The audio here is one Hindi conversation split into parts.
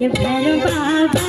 ये भैरव बाबा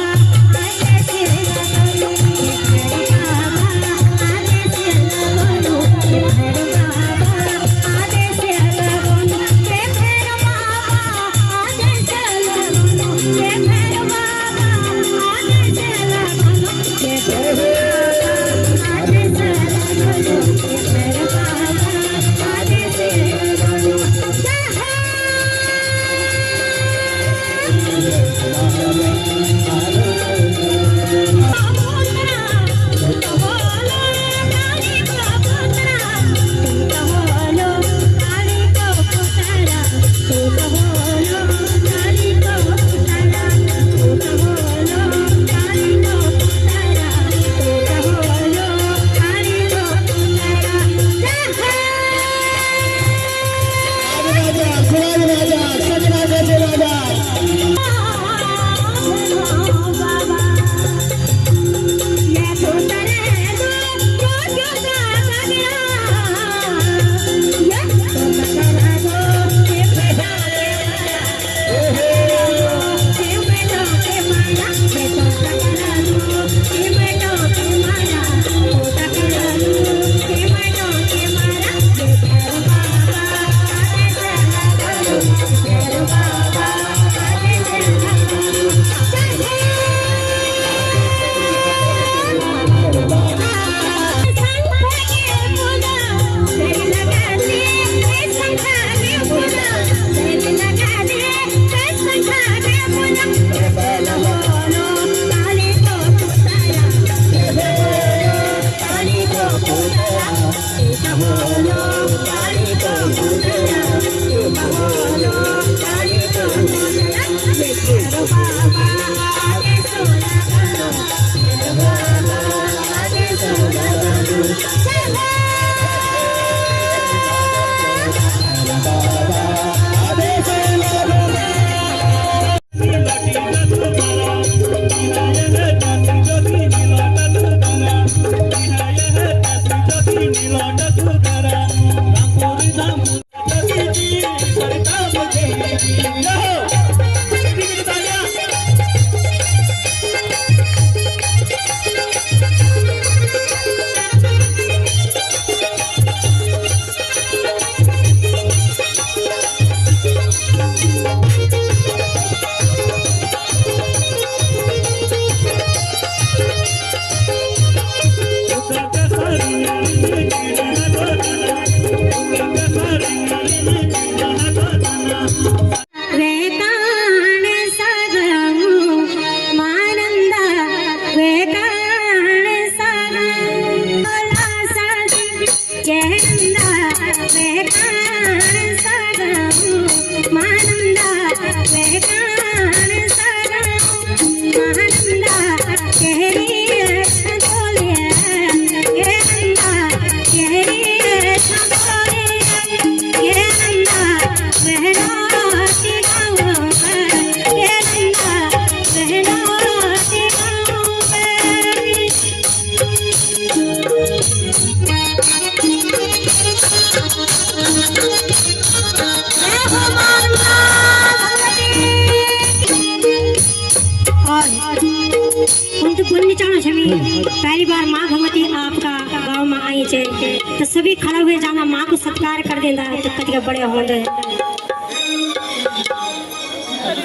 पहली बार माँ भगवती आपका गाँव में आई है तो सभी खड़ा हुए जाना माँ को सत्कार कर देना तो कति बड़े हो रहे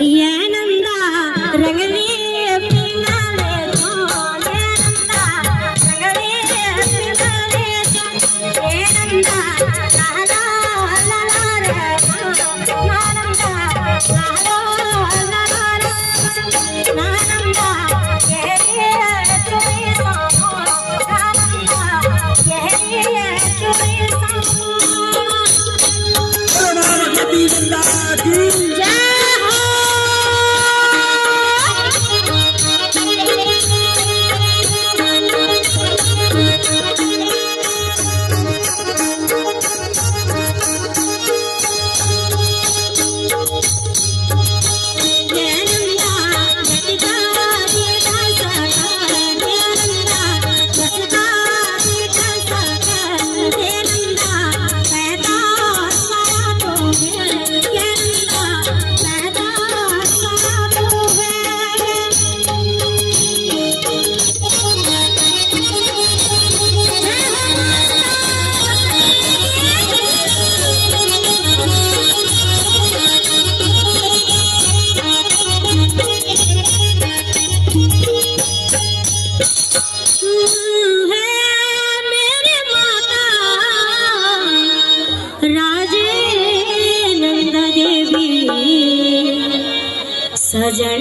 ये नंदा रंगली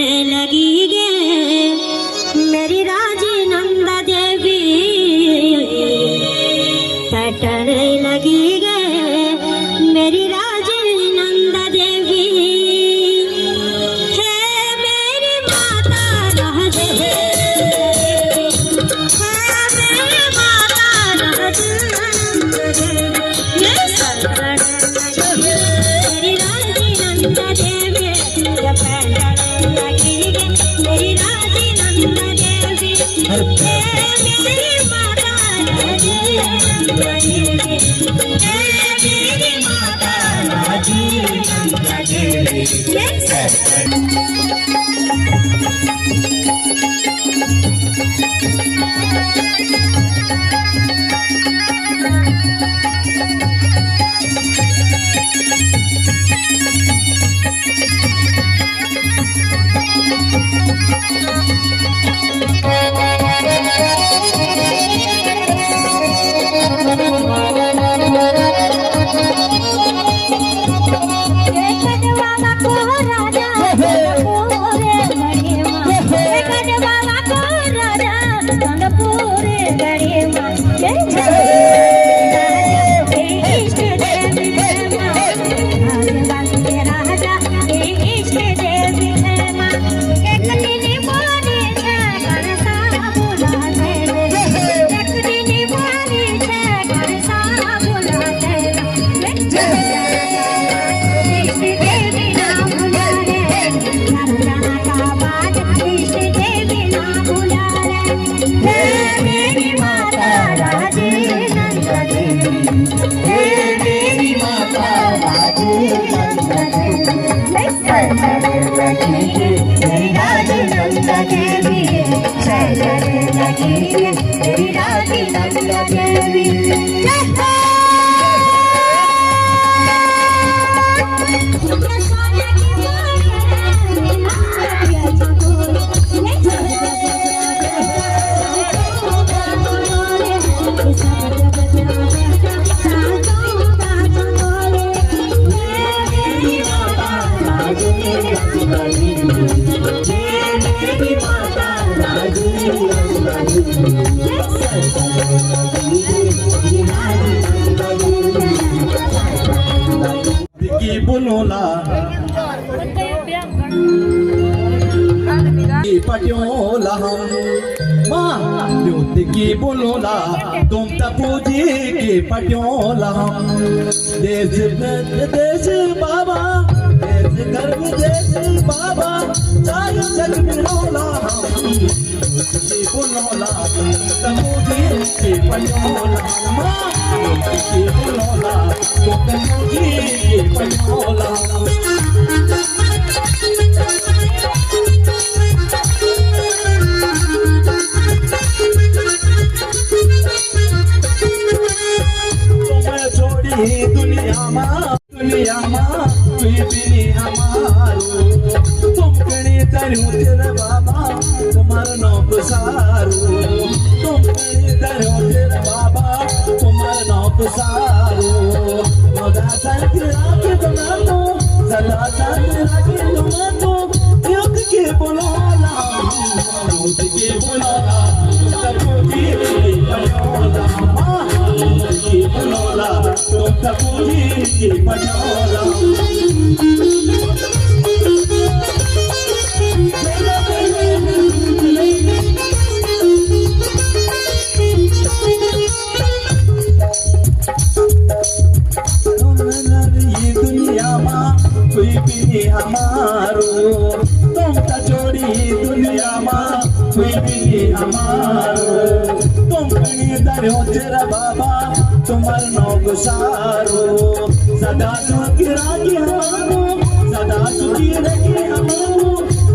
लगी गे मेरी राजी नंदा देवी पटने लगी गे मेरी राजी नंदा देवी है मेरी माता रह दे है मेरी माता रह दे ये सरकड़ मेरी राजी नंदा देवी पटने लगी गे मेरी राजी नंदा देवी है मेरी माता रह दे मेरी माता राजी नंदा देवी बोलोला पट्योला हम माँ की बोलोला तुम तपूजी की पट्योला हम देश देश बाबा देश गर्भ देश बाबा चार जग मिलोला हम की बोलोला तपूजी की पट्योला माँ की बोलोला तुम तपूजी की पट्योला दुनिया माँ पीपनी हमारो तुम कणी तरू तेरे बाबा तुम्हारा नौक सारो तुम कणी तरू तेरे बाबा तुम्हारा नौक सारो मदा संग राखे तुम्हारो सदा संग राखे तुम्हारो युग के बोलोला युग के बोलोला तपूजी बोलोला की बोलोला तुम तपूजी की बोलोला ये दुनिया माँ कोई भी नहीं हमारो तुम कचोड़ी दुनिया माँ कोई भी नहीं हमारो तुम कहीं दर हो तेरा बाबा तुम्हार नौक सारो सदा सुखी राखी हमारो सदा सुखी रखी हमारो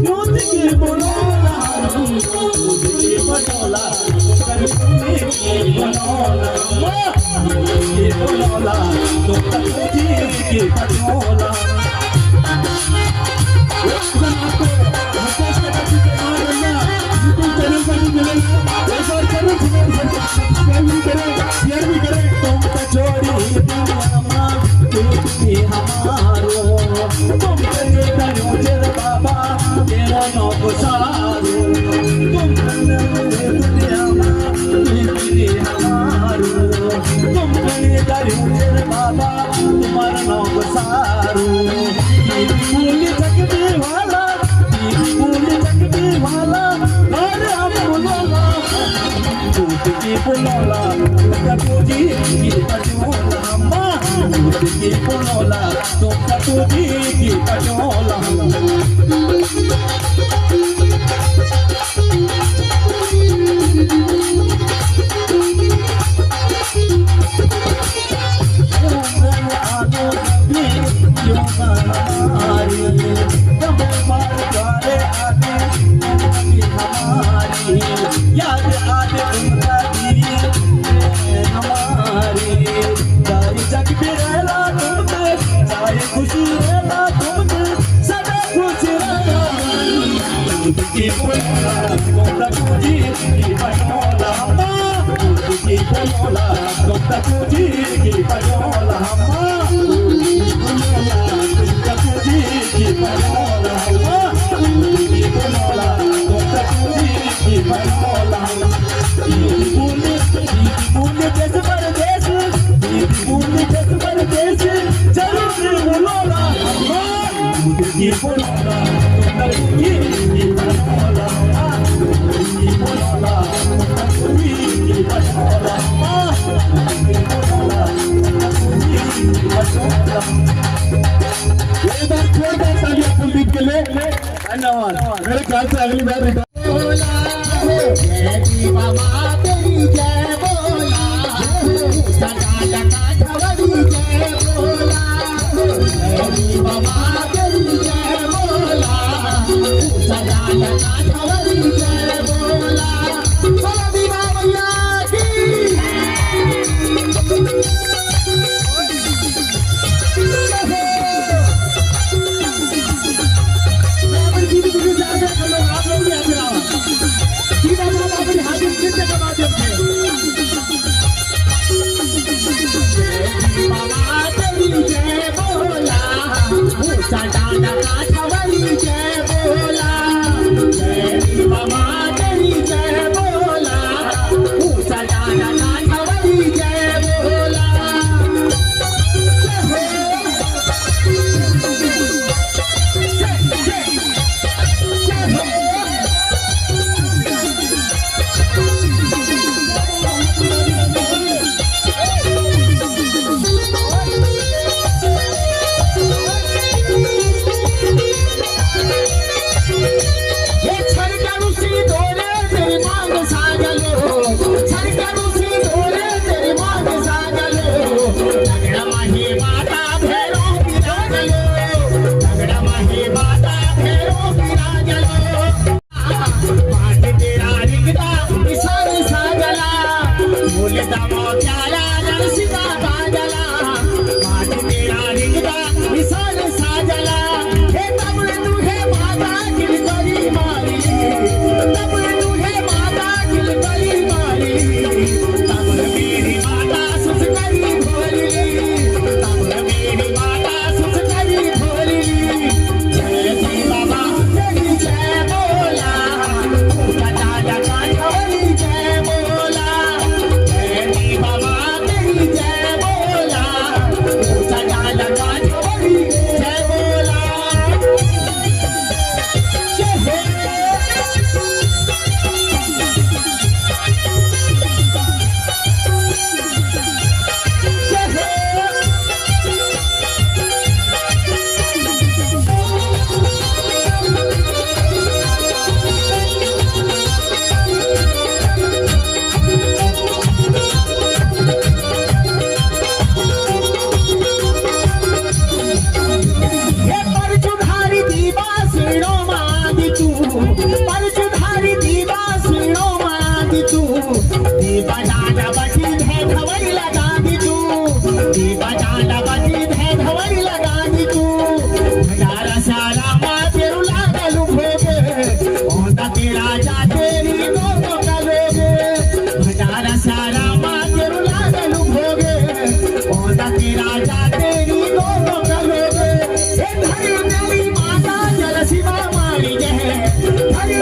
यूथ की बोलोला यूथ की बोलोला कभी की बोलोला की बोलोला तुम तपूजी की बोलोला हमारो तुम बाबा तेरा को सारो तुम कने दुनिया में कोई भी हमारो तुम कने दरिया बाबा तुम्हारा नाम को सारो फूल जगदे वाला फूल जगदे वाला और हम बोलोला दूध की बोलोला कटोजी की कटोला अम्मा दूध की बोलोला तो कटोजी की कटोला याद आते हमारी सारी जग भी रहला तुमसे सारी खुशी रहला तुमसे सदा खुश रहला दूध की बोला तुमका तुझी की बनोला दूध की बोला तुमका तुझी की बनोला तुमका तुझी की बनोला दूध की बोला तुमका तुझी की बनोला पूर्ण देश परदेश पूर्ण देश परदेश जरूर बोलोला दूध की बोलोला तुमका तुझी की बनोला दूध की बोलोला तुमका तुझी की बनोला दूध की बोलोला तुमका तुझी की बनोला एक बार छोड़ दे तालियां कुलदीप के लिए धन्यवाद मेरे ख्याल से अगली बार जय बाबा तेरी जय बोला जगा जगा धवरी जय बोला जय बाबा तेरी जय बोला जगा जगा धवरी जय बोला बोला दीवा मैया की जय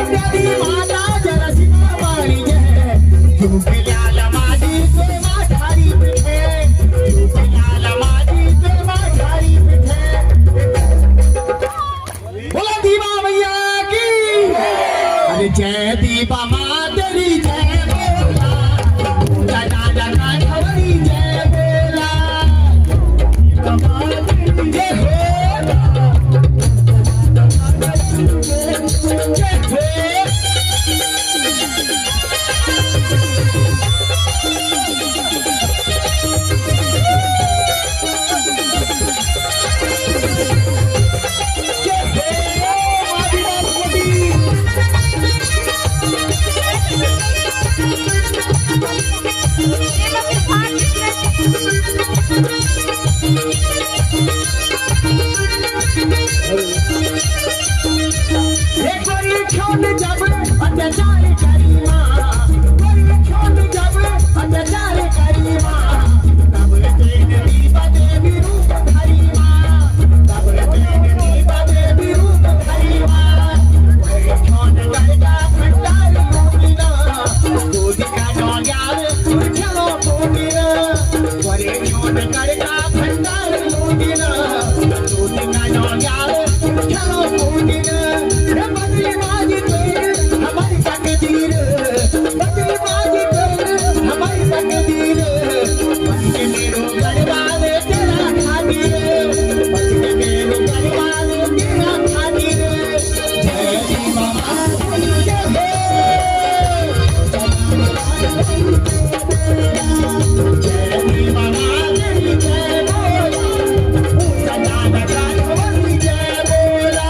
प्यारी माता जरसिंह वाली जय झुकल्याल माझी प्रेमा ठारी पिठे झुकल्याल माझी प्रेमा ठारी पिठे बोला दीपा मैया की अरे जय दीपा माँ तेरी जय बोला दादा का खबरी जय बोला जय हो जब अत्याचार करी माँ जब अत्याचार करी माँ तब दीपा देवी रूप धरी माँ तब दीपा देवी रूप धरी माँ गरगा भंडार लूटिना गोदी का डोंग्यार चलो भूमिना गरगा भंडार लूटिना गोदी का डोंग्यार चलो भूमिना हमारी तकदीर बदल बाजी कर हमारी तकदीर बच के मेरो गरबाने तेरा खातिर बच के मेरो गरबाने तेरा खातिर जय दीपा माँ जय दीपा माँ तेरी जय बोला दादा का खबरी जय बोला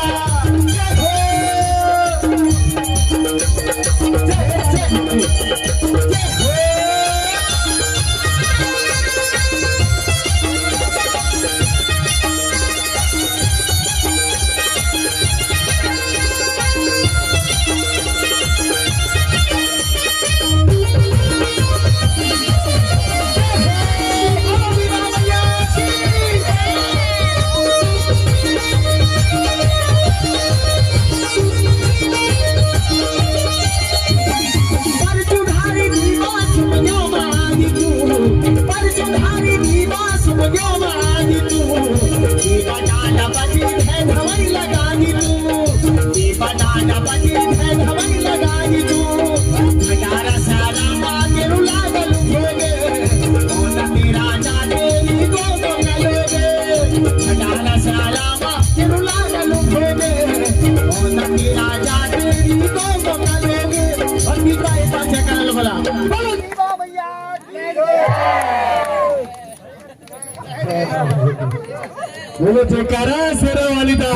बोलो जयकारा शेरा वाली दा